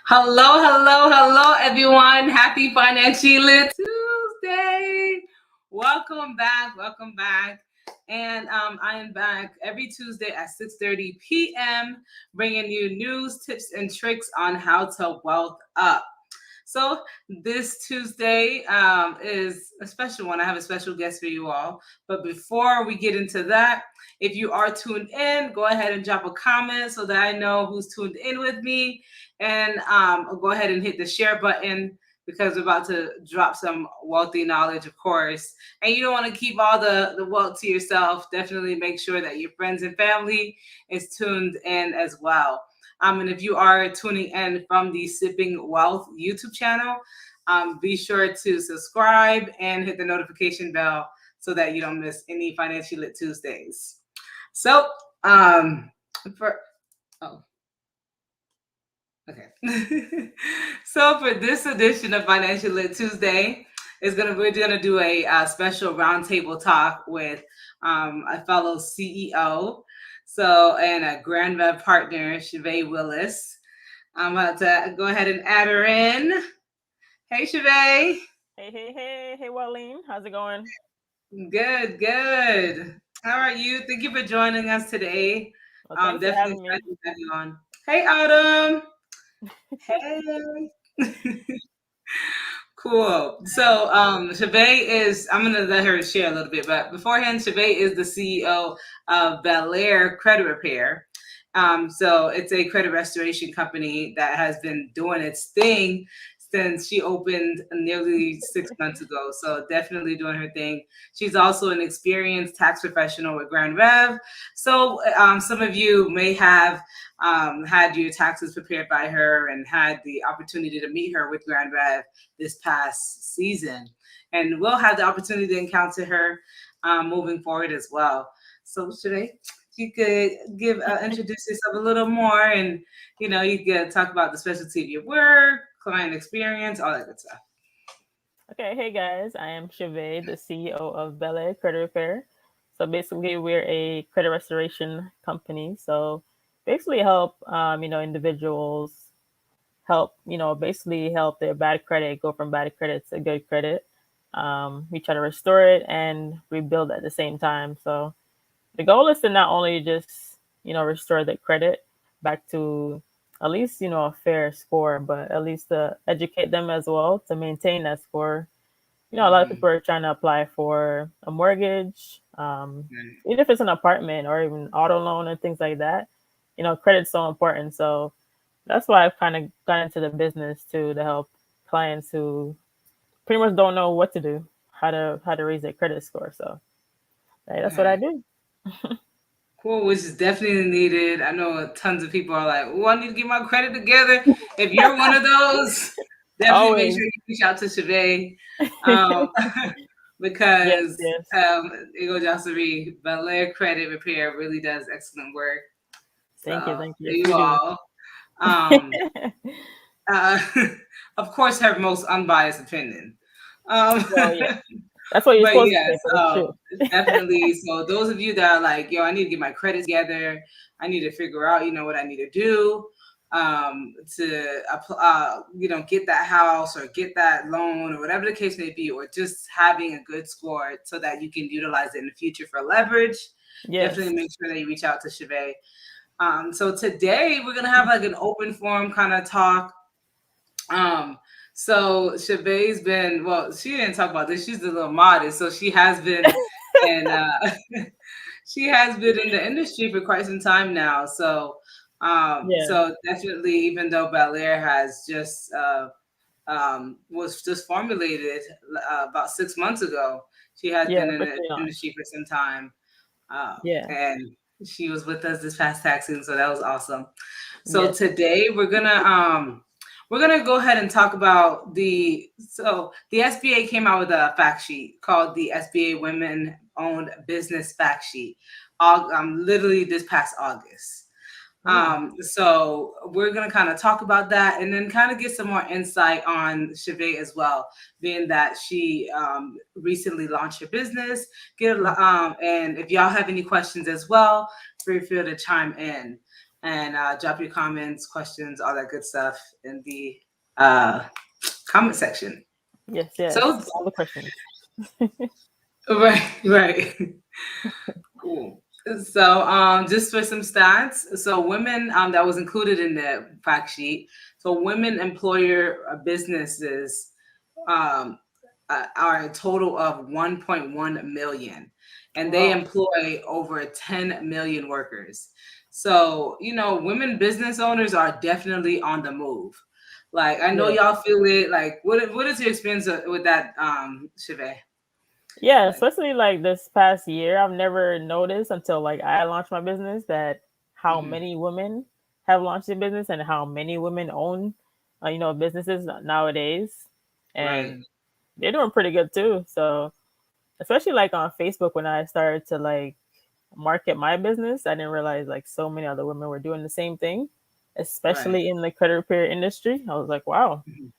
Hello, hello, hello, everyone. Happy Financial Tuesday. Welcome back. Welcome back. And I am back every Tuesday at 6:30 p.m., bringing you news, tips, and tricks on how to wealth up. So this Tuesday is a special one. I have a special guest for you all. But before we get into that, if you are tuned in, go ahead and drop a comment so that I know who's tuned in with me. And go ahead and hit the share button because we're about to drop some wealthy knowledge, of course. And you don't want to keep all the wealth to yourself. Definitely make sure that your friends and family is tuned in as well. And if you are tuning in from the Sipping Wealth YouTube channel, be sure to subscribe and hit the notification bell so that you don't miss any Financially Lit Tuesdays. So, for oh, okay. So for this edition of Financially Lit Tuesday, we're gonna do a special roundtable talk with a fellow CEO, and a Grand Rev partner, Shivae Willis. I'm about to go ahead and add her in. Hey, Shivae. Hey, Waleem. How's it going? Good, good. How are you? Thank you for joining us today. Well, thanks for Definitely having excited me. to have you on. Hey, Autumn. Hey. Cool. So, Shivae is, I'm going to let her share a little bit, but beforehand, Shivae is the CEO of Bel-Air Credit Repair. So it's a credit restoration company that has been doing its thing since she opened nearly 6 months ago. So definitely doing her thing. She's also an experienced tax professional with Grand Rev. So some of you may have had your taxes prepared by her and had the opportunity to meet her with Grand Rev this past season. And we'll have the opportunity to encounter her moving forward as well. So today, you could introduce yourself a little more, and you could talk about the specialty of your work, client experience, all that good stuff. Okay, hey guys. I am Shivae, the CEO of Bel-Air Credit Repair. So basically, we're a credit restoration company. So basically, help individuals basically help their bad credit go from bad credit to good credit. We try to restore it and rebuild at the same time. So the goal is to not only just restore the credit back to at least a fair score, but at least to educate them as well to maintain that score. A lot of Mm-hmm. people are trying to apply for a mortgage, even if it's an apartment or even auto loan and things like that. Credit's so important. So that's why I've kind of got into the business too, to help clients who pretty much don't know what to do, how to raise their credit score. So hey, that's what I Right. do. Cool, which is definitely needed. I know tons of people are like, "Oh, I need to get my credit together." If you're one of those, definitely make Always. sure you reach out to Shivae, um, Yes, because yes. Ego Josery Bel-Air Credit Repair really does excellent work. Thank you, So thank you. you You do. all, um, uh, of course, her most unbiased opinion. Um, Well, yeah. That's what you're but supposed to yes, say, but it's true. definitely. So those of you that are like, yo, I need to get my credit together. I need to figure out, what I need to do to get that house or get that loan or whatever the case may be, or just having a good score so that you can utilize it in the future for leverage. Yes. Definitely make sure that you reach out to Shivae. So today we're gonna have like an open forum kind of talk. Um, so Shivae's been, well, she didn't talk about this. She's a little modest, so she has been in she has been in the industry for quite some time now. So Yeah. so definitely, even though Bel-Air has just was just formulated about 6 months ago, she has Yeah. been in the Officially industry launched. for some time. Yeah. And she was with us this past tax season, so that was awesome. So Yes. today we're gonna go ahead and talk about the SBA came out with a fact sheet called the SBA Women Owned Business Fact Sheet, literally this past August. Mm. So we're gonna kind of talk about that and then kind of get some more insight on Shivae as well, being that she recently launched her business. And if y'all have any questions as well, feel free to chime in. And drop your comments, questions, all that good stuff in the uh, comment section. Yes, yes. So, All the questions. right, right. Cool. So, just for some stats, so women, that was included in the fact sheet. So, women employer businesses um, are a total of 1.1 million, and they Wow. employ over 10 million workers. So, women business owners are definitely on the move. Like, I know Yeah. y'all feel it. Like, what is your experience with that, Shivae? Yeah, Like, especially like this past year, I've never noticed until like I launched my business that how mhm, many women have launched a business and how many women own, businesses nowadays, right, and they're doing pretty good too. So especially like on Facebook when I started to like market my business, I didn't realize like so many other women were doing the same thing, right. especially in the credit repair industry. I was like, wow, Mhm.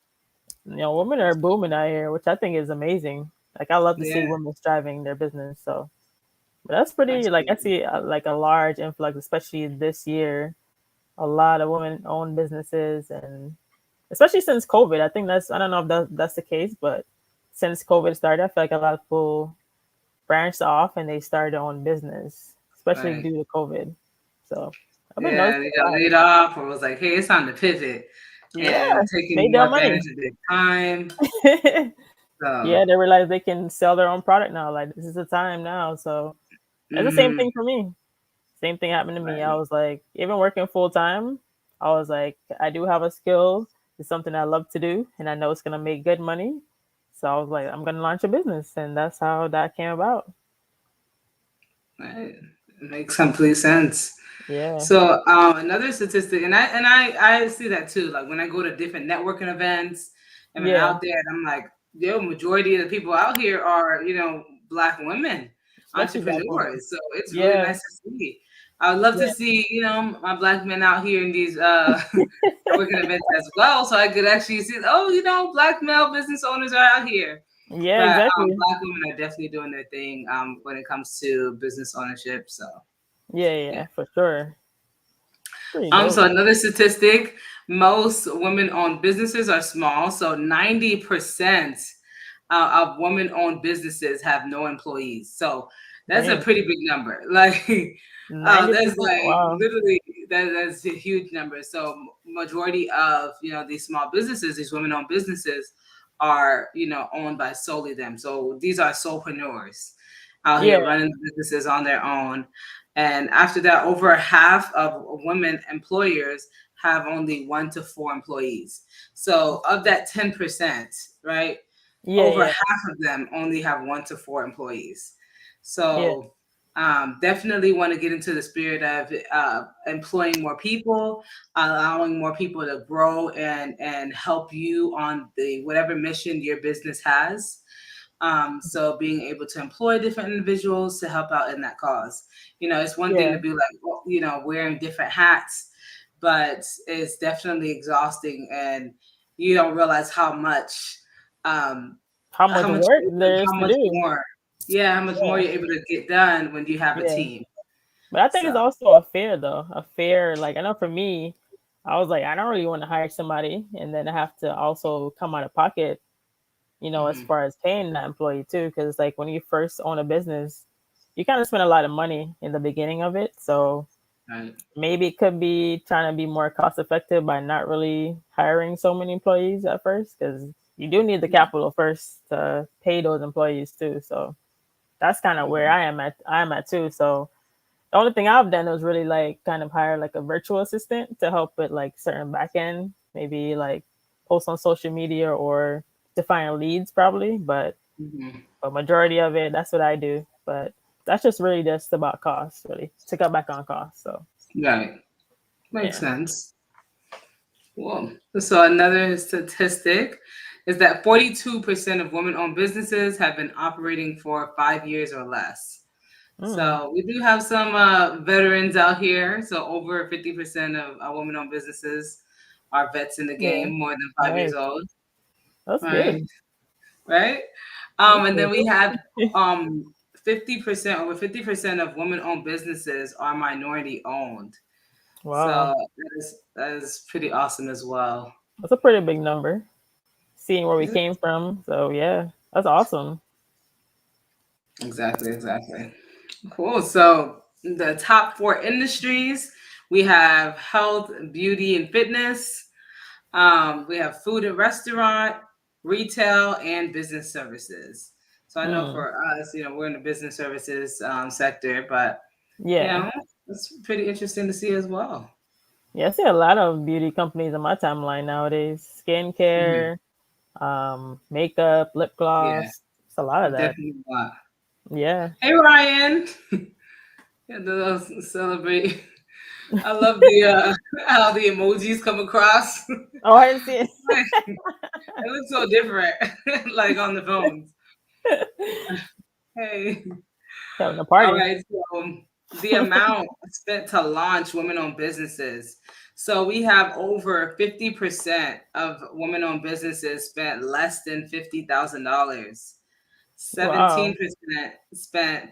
women are booming out here, which I think is amazing. Like I love to see Yeah, women striving their business. So, but that's pretty. Like I absolutely. see like a large influx, especially this year. A lot of women own businesses, and especially since COVID, I think that's I don't know if that's the case, but since COVID started, I feel like a lot of people branched off and they started their own business, especially Right. due to COVID. So I've been Yeah, noticing they a got lot. laid off or was like, hey, it's time to pivot Yeah, and taking made their more money. advantage of their time. So, Yeah, they realize they can sell their own product now. Like this is the time now. So it's the same hmm thing for me. Same thing happened to me. I right, was like, even working full time, I was like, I do have a skill. It's something I love to do, and I know it's gonna make good money. So I was like, I'm gonna launch a business, and that's how that came about. right. It makes complete sense. Yeah, So another statistic, and I see that too. Like when I go to different networking events, and I'm yeah, out there, and I'm like, the majority of the people out here are, Black women especially black women. entrepreneurs. So it's really Yeah, nice to see. I would love to yeah, see, my Black men out here in these networking events as well, so I could actually see, oh, Black male business owners are out here. yeah, But exactly. Black women are definitely doing their thing when it comes to business ownership. So Yeah, yeah. yeah, for sure. Pretty dope. So another statistic, most women-owned businesses are small. So 90% of women-owned businesses have no employees. So that's a Dang, pretty big number. Like, ninety that's percent. like Wow. literally that's a huge number. So majority of these small businesses, these women-owned businesses, are owned by solely them. So these are solopreneurs out Yeah, here running businesses on their own. And after that, over half of women employers have only 1 to 4 employees. So of that 10%, right, yeah, over yeah, half of them only have 1 to 4 employees. yeah, So definitely want to get into the spirit of employing more people, allowing more people to grow and help you on the whatever mission your business has. So being able to employ different individuals to help out in that cause. It's one thing yeah. to be like, well, wearing different hats, but it's definitely exhausting, and you don't realize um, How much how much work there is how to much do? more, yeah, how much more Yeah, you're able to get done when you have a yeah. team. But I think it's So, also a fair though. A fair, like I know for me, I was like, I don't really want to hire somebody and then I have to also come out of pocket, as mhm, far as paying that employee too. Because like when you first own a business, you kind of spend a lot of money in the beginning of it. So right. maybe it could be trying to be more cost effective by not really hiring so many employees at first, because you do need the capital first to pay those employees too. So that's kind of where Mhm, I'm at too. So the only thing I've done was really like kind of hire like a virtual assistant to help with like certain back end, maybe like post on social media or to find leads probably. But mhm. a majority of it, that's what I do. But that's just really just about cost, really to cut back on cost. So Right. Makes yeah. sense. Cool. So another statistic is that 42% of women-owned businesses have been operating for 5 years or less. Mm, So we do have some veterans out here. So over 50% of women-owned businesses are vets in the yeah. game, more than 5 years Nice. old. That's Right. good. Right. That's And then we good. have 50%, over 50% of women-owned businesses are minority owned. Wow. So that is pretty awesome as well. That's a pretty big number, seeing where we came from. So yeah, that's awesome. Exactly, exactly. Cool. So the top four industries, we have health, beauty, and fitness. We have food and restaurant, retail, and business services. So I know Mm. for us, we're in the business services sector, but you Yeah. know, it's pretty interesting to see as well. Yeah, I see a lot of beauty companies on my timeline nowadays. Mhm. Skincare, makeup, lip Yeah, gloss. It's a lot of that. definitely a lot. Yeah. Hey Ryan, yeah, those celebrate. I love the how the emojis come across. Oh, I didn't see It looks so different, like on the phones. it. Hey, Having a all party. right. So the amount spent to launch women-owned businesses. So we have over 50% of women-owned businesses spent less than $50,000. Wow. 17% spent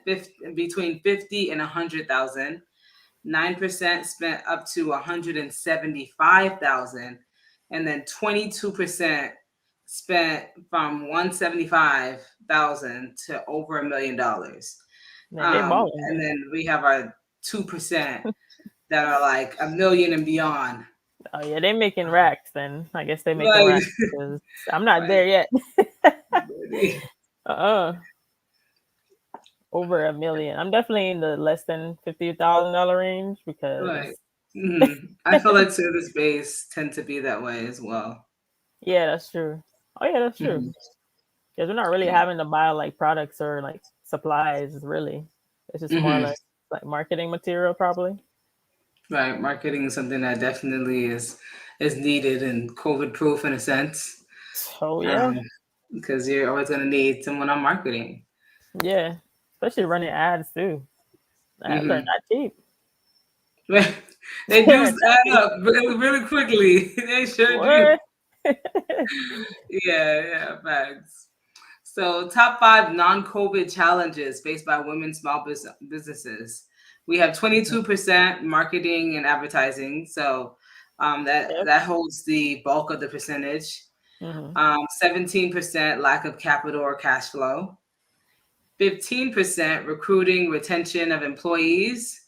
between 50 and 100,000. 9% spent up to 175,000, and then 22% spent from 175,000 to over $1 million. Man, they balling And then. then we have our 2% that are like a million and beyond. Oh yeah, they making racks then. I guess they making Like, racks because I'm not like there yet. uh-uh. Over a million. I'm definitely in the less than $50,000 range like, because I feel like service based tend to be that way as well. yeah, that's true. Oh yeah, that's true. Mhm. Because we're not really Yeah. having to buy like products or like supplies really. It's just more or Hmm. less like marketing material probably. Right, marketing is something that definitely is needed and COVID proof in a sense, Oh um, yeah. because you're always going to need someone on marketing. Yeah. Especially running ads too. Ads are Hmm. not cheap. They do They're add not cheap. up really, really quickly. They sure do. What? Yeah, yeah, facts. So, top five non-COVID challenges faced by women small businesses. We have 22% marketing and advertising, so that Yep. that holds the bulk of the percentage. Hmm. 17% lack of capital or cash flow. 15% recruiting retention of employees.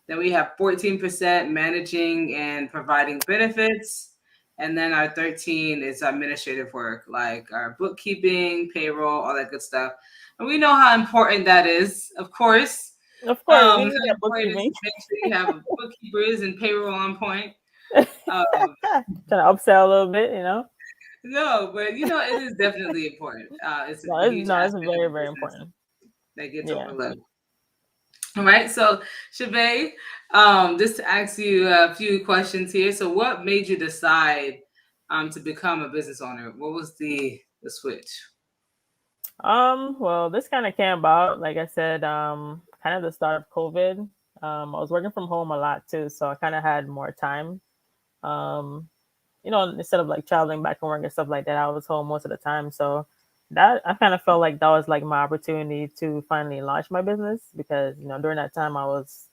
Then we have 14% managing and providing benefits. And then our 13 is administrative work, like our bookkeeping, payroll, all that good stuff. And we know how important that is, of course. Of course, we How need that important it is bookkeeping. to make sure you have bookkeepers and payroll on point. Um, Trying to upsell a little bit, you know. no, but it is definitely important. It's a huge No, it's aspect of very, the very business important. that gets Yeah. overlooked. All right, so Shivae, just to ask you a few questions here. So, what made you decide to become a business owner? What was the switch? Well, this kind of came about, like I said, kind of the start of COVID. I was working from home a lot too, so I kind of had more time. Um, instead of like traveling back and work and stuff like that, I was home most of the time. So that I kind of felt like that was like my opportunity to finally launch my business because during that time I was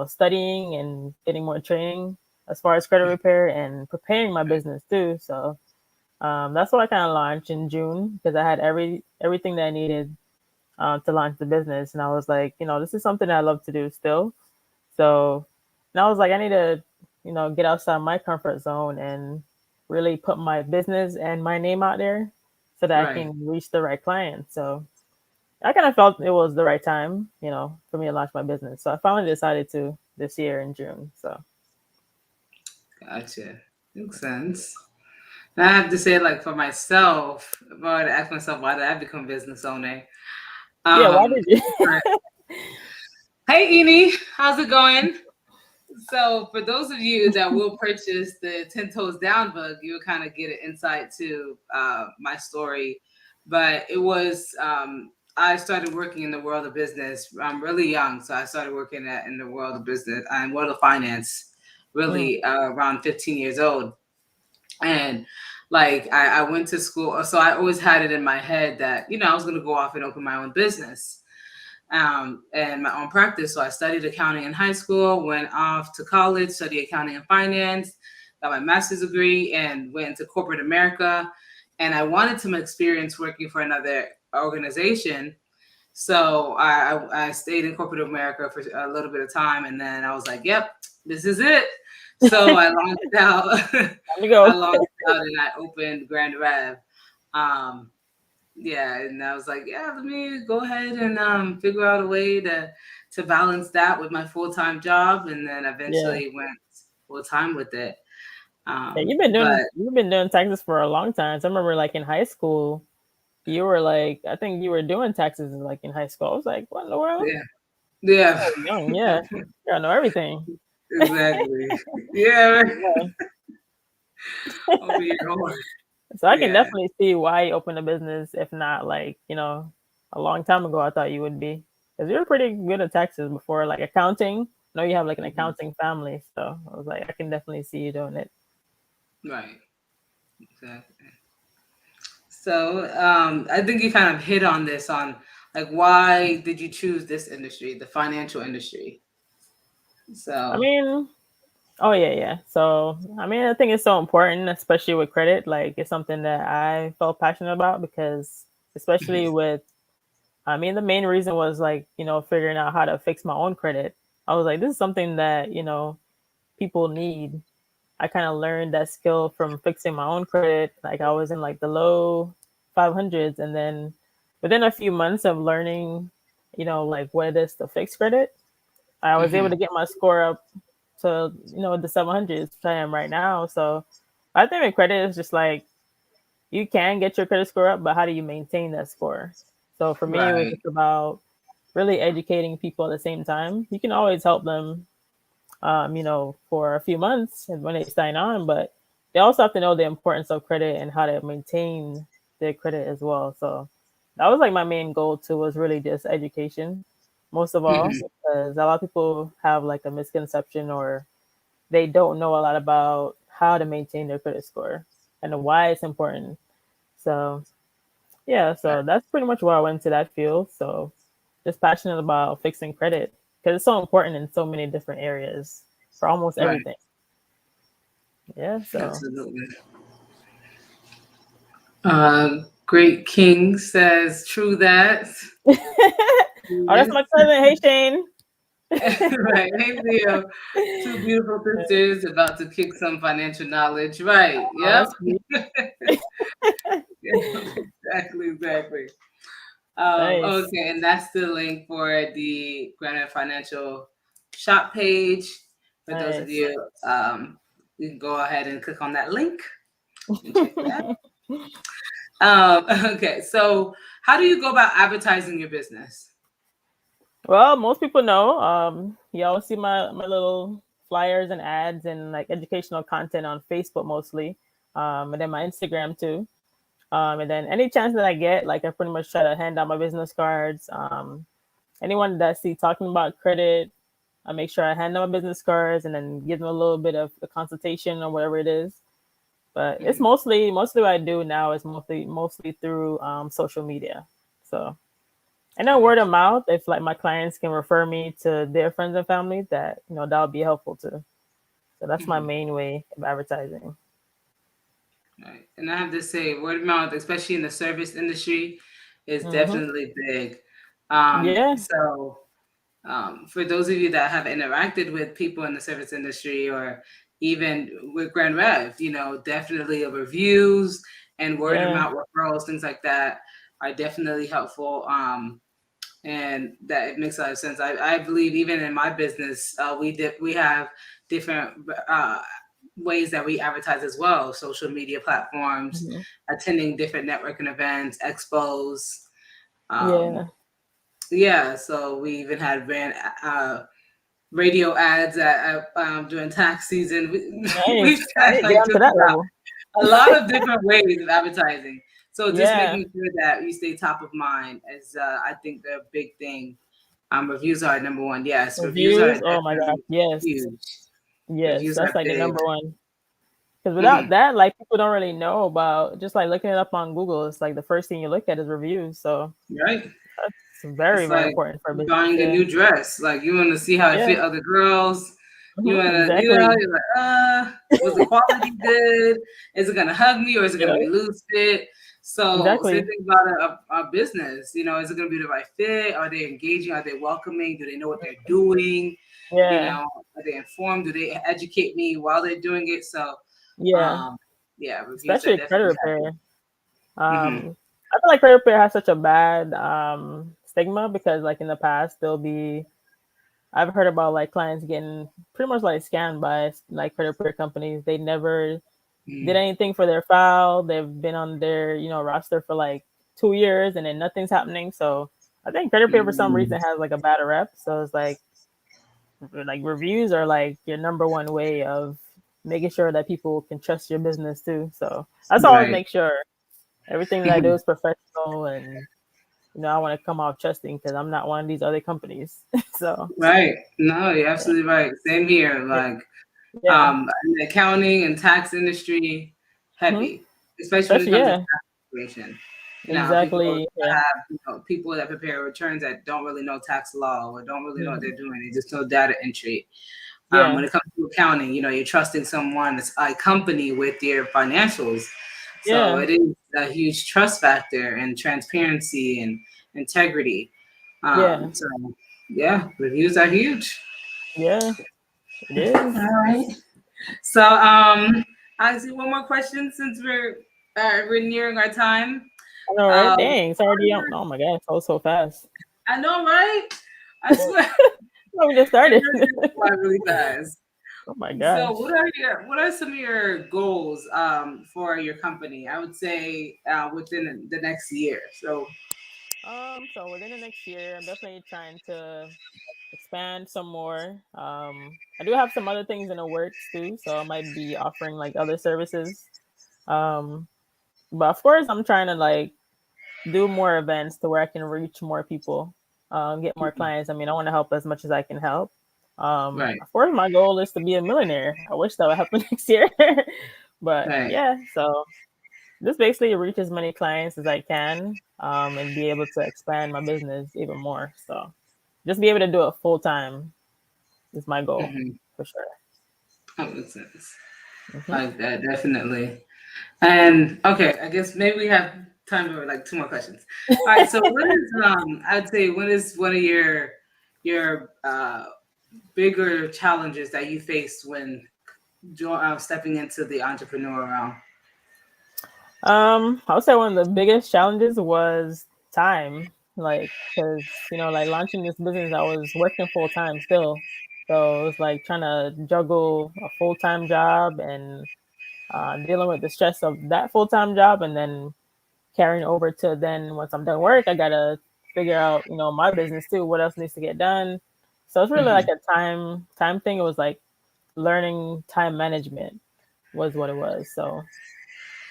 studying and getting more training as far as credit repair and preparing my business too. So that's what I kind of launched in June because I had everything that I needed to launch the business, and I was like, this is something I love to do still. So, and I was like, I need to, get outside my comfort zone and really put my business and my name out there so that I Right, can reach the right client. So I kind of felt it was the right time, for me to launch my business. So I finally decided to this year in June. So gotcha. Makes sense. And I have to say, like for myself, if I were to ask myself why did I become a business owner? yeah, why Um, did you? right. Hey, Eni, how's it going? So, for those of you that will purchase the 10 Toes Down book, you'll kind of get an insight to my story. But it was, I started working in the world of business. I'm really young. So, I started working in the world of business and world of finance Mm, really around 15 years old. And like, I went to school. So, I always had it in my head that, I was going to go off and open my own business. and my own practice. So I studied accounting in high school, went off to college, studied accounting and finance, got my master's degree, and went into corporate America. And I wanted some experience working for another organization. So I stayed in corporate America for a little bit of time, and then I was like, "Yep, this is it." So I launched out. There you I go. launched out, and I opened Grand Rev. Um, yeah, and I was like, "Yeah, let me go ahead and figure out a way to balance that with my full time job," and then Yeah. eventually went full time with it. Yeah, But you've been doing taxes for a long time. So I remember like in high school, you were like, I think you were doing taxes like in high school. I was like, what in the world? yeah, yeah, So young, yeah. You gotta know everything. exactly. Yeah, Yeah. over your own. So I can Yeah. definitely see why you opened a business, if not like, a long time ago I thought you would be. Because you were pretty good at taxes before, like accounting. I know you have like an Mhm. accounting family, so I was like, I can definitely see you doing it. Right. Exactly. So I think you kind of hit on this on like why did you choose this industry, the financial industry? I So mean, oh yeah, yeah. So I mean, I think it's so important, especially with credit. Like it's something that I felt passionate about because, especially mhm, with, I mean, the main reason was like figuring out how to fix my own credit. I was like, this is something that people need. I kind of learned that skill from fixing my own credit. Like I was in like the low 500s, and then within a few months of learning, like what it is to fix credit, I was able mhm, to get my score up to the 700s, which I am right now. So I think with credit is just like you can get your credit score up, but how do you maintain that score? So for me, it was right. just about really educating people at the same time. You can always help them, for a few months and when they sign on, but they also have to know the importance of credit and how to maintain their credit as well. So that was like my main goal too, was really just education, most of all, Mhm, because a lot of people have like a misconception or they don't know a lot about how to maintain their credit score and why it's important. So yeah, right. so that's pretty much why I went to that field. So just passionate about fixing credit because it's so important in so many different areas for almost Right. everything. Yeah, so Absolutely. Great King says, "True that." oh, that's Yes. my cousin. Hey, Shane. Right. Hey, Leo. Two beautiful sisters about to kick some financial knowledge. Right. Oh, Yep. that's sweet. Exactly. Exactly. Nice, Okay, and that's the link for the Granite Financial shop page. For those of nice. you, you can go ahead and click on that link and check that. Okay, so how do you go about advertising your business? Well, most people know. You always see my little flyers and ads and like educational content on Facebook mostly, and then my Instagram too. And then any chance that I get, like I pretty much try to hand out my business cards. Anyone that I see talking about credit, I make sure I hand them my business cards and then give them a little bit of a consultation or whatever it is. But it's Mhm, mostly what I do now is mostly through social media. So and then word of gotcha. mouth, if like my clients can refer me to their friends and family, that that would be helpful too. So that's my Mhm, main way of advertising. right. And I have to say, word of mouth, especially in the service industry, is Hmm. definitely big. Yeah, So for those of you that have interacted with people in the service industry or even with Grand Rev, definitely reviews and word of yeah, mouth referrals, things like that are definitely helpful. And that it makes a lot of sense. I believe even in my business, we have different ways that we advertise as well, social media platforms, hmm, attending different networking events, expos. Um, yeah. yeah, so we even had radio ads during tax season. We've Nice. I had need to get like onto just that about level. a lot of different ways of advertising. So just Yeah, making sure that you stay top of mind is, I think, the big thing. Reviews are number one. Yes, reviews are reviews. Oh my gosh, definitely yes, huge. yes. Reviews That's are like the big. number one. Because without Hmm. that, like people don't really know about just like looking it up on Google. It's like the first thing you look at is reviews. So Right? It's very, It's very like important for business. buying a Yeah. new dress. Like you want to see how it Yeah. fit other girls. You want to, Exactly. you're like, was the quality good? Is it gonna hug me or is it gonna Yeah. be loose fit? So same Exactly. thing about a business. Is it gonna be the right fit? Are they engaging? Are they welcoming? Do they know what they're doing? Yeah. Are they informed? Do they educate me while they're doing it? So, Yeah. um, yeah, reviews are Especially credit definitely repair. happening. I feel like credit repair has such a bad stigma because like in the past there'll be I've heard about like clients getting pretty much like scammed by like credit repair companies. They never did Mm-hmm. anything for their file. They've been on their, roster for like 2 years and then nothing's happening. So I think credit repair for some Mm-hmm. reason has like a bad rep. So it's like reviews are like your number one way of making sure that people can trust your business too. So that's always Right. make sure everything that I do is professional and I want to come out trusting because I'm not one of these other companies. So Right. No, you're yeah, absolutely right. Same here. yeah, Like, yeah. in the accounting and tax industry, Hmm. heavy, especially when it Especially comes to yeah, tax preparation. People exactly. Yeah, have, people that prepare returns that don't really know tax law or don't really know what hmm, they're doing. They just know data entry. When yeah, it comes to accounting, you're trusting someone, a company with your financials. So yeah, it is a huge trust factor and transparency and integrity. yeah, So yeah, reviews are huge. yeah. It is. All right. So I see one more question since we're nearing our time. I know, right? Uh, Dang, it's already out. Oh my god, it's all so fast. I know, right? I swear No, we just it started. really does fly really fast. Oh my So, gosh. what are some of your goals for your company? I would say within the next year. So, So within the next year, I'm definitely trying to expand some more. I do have some other things in the works too, so I might be offering like other services. Um, but of course, I'm trying to like do more events to where I can reach more people, get more clients. I mean, I want to help as much as I can help. right, Of course, my goal is to be a millionaire. I wish that would happen next year. But right. yeah, so just basically reach as many clients as I can, and be able to expand my business even more. So just be able to do it full time is my goal Mm-hmm. for sure. That makes sense. Hmm. Like that, definitely. And okay, I guess maybe we have time for like two more questions. All right. So, what is I'd say what is one of your bigger challenges that you faced when stepping into the entrepreneur realm? I would say one of the biggest challenges was time, like because like launching this business, I was working full time still, so it was like trying to juggle a full time job and dealing with the stress of that full time job, and then carrying over to then once I'm done work, I gotta figure out my business too. What else needs to get done? So it's really Hmm. like a time thing. It was like learning time management was what it was. So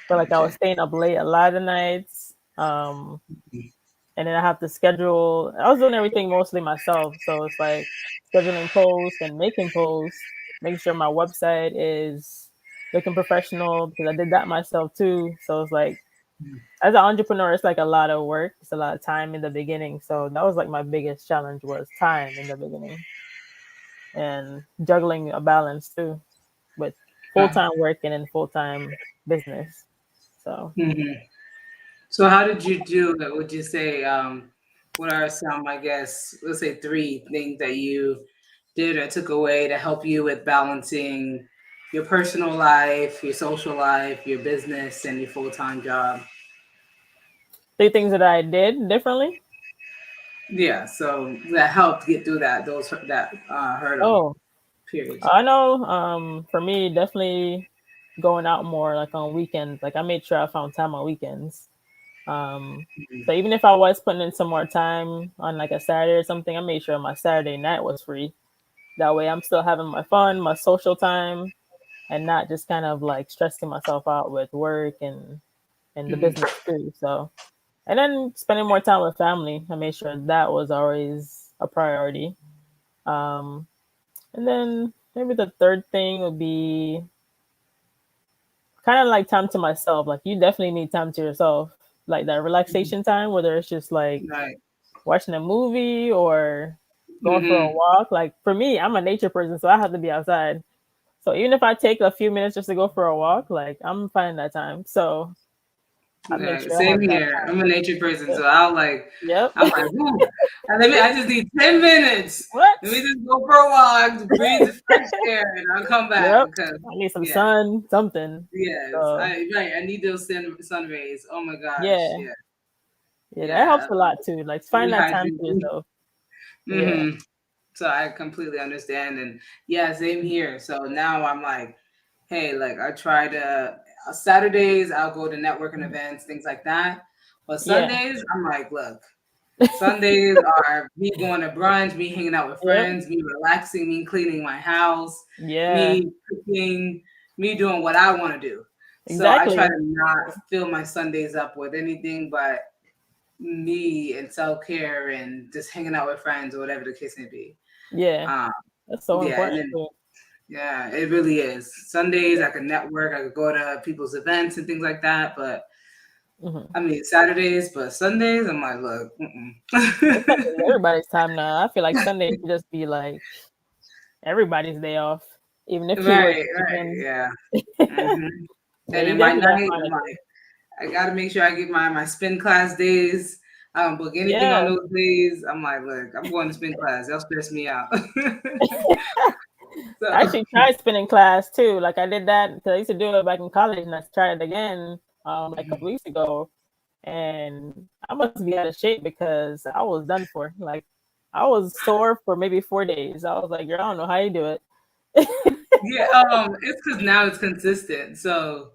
feel like I was Gotcha. staying up late a lot of nights. And then I have to schedule. I was doing everything mostly myself, so it's like scheduling posts and making posts, making sure my website is looking professional because I did that myself too. So it's like as an entrepreneur, it's like a lot of work. It's a lot of time in the beginning. So that was like my biggest challenge was time in the beginning and juggling a balance too with full time work and then full time business. So Mm-hmm. So how did you do it? Would you say, what are some, I guess, let's say three things that you did or took away to help you with balancing your personal life, your social life, your business, and your full-time job? three things that I did differently. Yeah, so that helped get through that hurdle Oh, period. I know. For me, definitely going out more like on weekends. Like I made sure I found time on weekends. Um, so even if I was putting in some more time on like a Saturday or something, I made sure my Saturday night was free. That way, I'm still having my fun, my social time, and not just kind of like stressing myself out with work and the Mm-hmm. business too. So, and then spending more time with family. I made sure that was always a priority. Um, And then maybe the third thing would be kind of like time to myself. Like you definitely need time to yourself, like that relaxation time, whether it's just like Right. watching a movie or going for a Mm-hmm. walk. Like for me, I'm a nature person, so I have to be outside. So even if I take a few minutes just to go for a walk, like I'm finding that time. So I make Yeah, sure I same have that here. I'm a nature person, time. so I'll like, Yep. I'm like, whoo. And I just need 10 minutes. What? Let me just go for a walk, breathe the fresh air, and I'll come back Yep. because, I need some yeah, sun, something. yes, So I need those sun rays. Oh my gosh, yeah, yeah, yeah, that helps yeah. a lot too. Like find that time Rehydrate. for yourself. Yeah, Mm-hmm. So I completely understand, and yeah, same here. So now I'm like, hey, like I try to Saturdays I'll go to networking events, things like that. But yeah, Sundays I'm like, look. Sundays are me going to brunch, me hanging out with yep, friends, me relaxing, me cleaning my house, yeah, me cooking, me doing what I want to do. So I try exactly. to not fill my Sundays up with anything but me and self care and just hanging out with friends or whatever the case may be. Yeah, Um, that's so yeah, and important then too. yeah, it really is. Sundays I could network, I could go to people's events and things like that. But Hmm. I mean Saturdays, but Sundays I'm like, look, It's like mm-mm. it's everybody's time now. I feel like Sunday should just be like everybody's day off, even if you work Right, the right, weekend. yeah. hmm Yeah, And you then my definitely gotta night, find I'm a day. like, I gotta make sure I get my spin class days. I don't book anything on Yeah, those days. I'm like, look, I'm going to spin class. They'll stress me out. I So, actually tried spinning class too. Like I did that because I used to do it back in college, and I tried it again like a couple weeks ago, and I must be out of shape because I was done for. Like I was sore for maybe 4 days. I was like, girl, I don't know how you do it. yeah, it's because now it's consistent. So,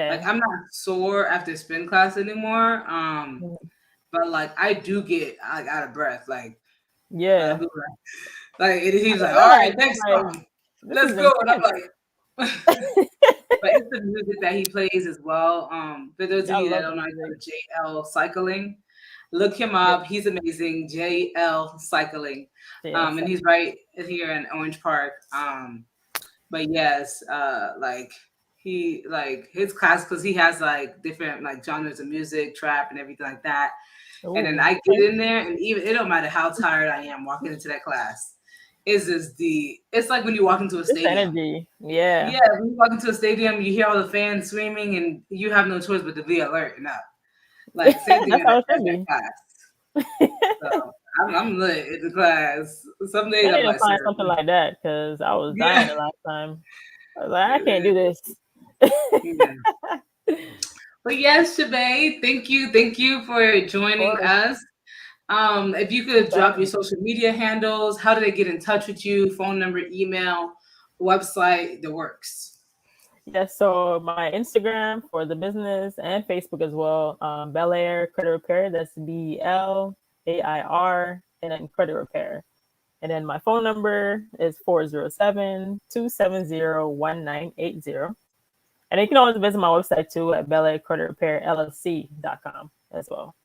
like, Yeah, I'm not sore after spin class anymore. mhm, But like, I do get like out of breath. I'll yeah. be like, I he's like, didn't all right, realize. next I'm like, song, this let's is go. And I'm intense. like, but it's the music that he plays as well. For those of Yeah, I you that love don't the know, I go music. to JL Cycling. Look him Yeah, up. He's amazing. JL Cycling. yeah, And so, he's right here in Orange Park. But yes, like he like his class because he has like different like genres of music, trap and everything like that. And then ooh, I okay. get in there, and even it don't matter how tired I am walking into that class. It's like when you walk into a This stadium. energy. Yeah, Yeah, when you walk into a stadium, you hear all the fans screaming, and you have no choice but to be alert and up. Like same thing that's how it at should that be. class. So I'm lit in the class. Some days I need I'm to like, find something seriously, like that because I was dying yeah, the last time. I was like, I can't it do is. this. Yeah. But yes, Shivae, thank you for joining Or us. If you thanks could for drop having your me. social media handles, how do they get in touch with you? Phone number, email, website, the works. Yes, so my Instagram for the business and Facebook as well, Bel-Air Credit Repair. That's Belair and then Credit Repair. And then my phone number is 407-270-1980. And you can always visit my website too at BelairCreditRepairLLC.com as well.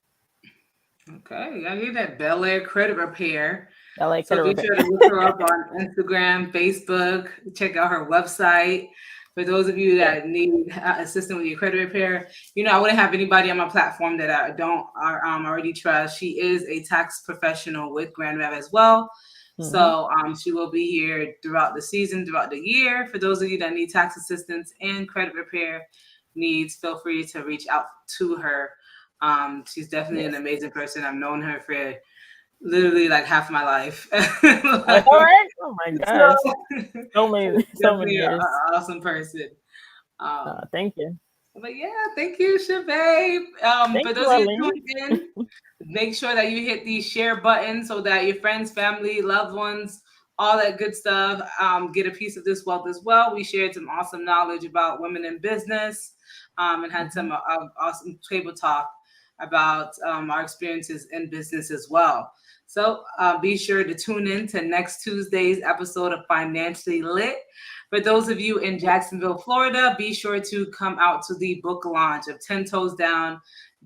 Okay, I need that Bel-Air Credit Repair. LA So Credit be Repair. sure to look her up on Instagram, Facebook, check out her website. For those of you Yeah. that need assistance with your credit repair, I wouldn't have anybody on my platform that I don't already trust. She is a tax professional with Grand Rev as well. Hmm. So she will be here throughout the season, throughout the year. For those of you that need tax assistance and credit repair needs, feel free to reach out to her. She's definitely an Yes. amazing person. I've known her for literally like half my life. All Like, right. Oh my so, gosh. So many, so many definitely an years. awesome person. Um, Thank you. but yeah, thank you, Shivae. Thank For you, those of you Arlene. tuning in, make sure that you hit the share button so that your friends, family, loved ones, all that good stuff, get a piece of this wealth as well. We shared some awesome knowledge about women in business, and had Mhm. some awesome table talk about our experiences in business as well. So be sure to tune in to next Tuesday's episode of Financially Lit. For those of you in Jacksonville, Florida, be sure to come out to the book launch of 10 Toes Down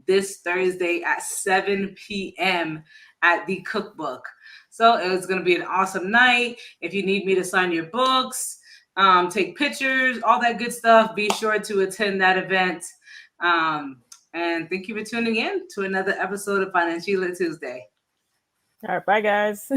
this Thursday at 7 p.m. at the Cookbook. So it's going to be an awesome night. If you need me to sign your books, take pictures, all that good stuff, be sure to attend that event. And thank you for tuning in to another episode of Financial Tuesday. All right, bye guys.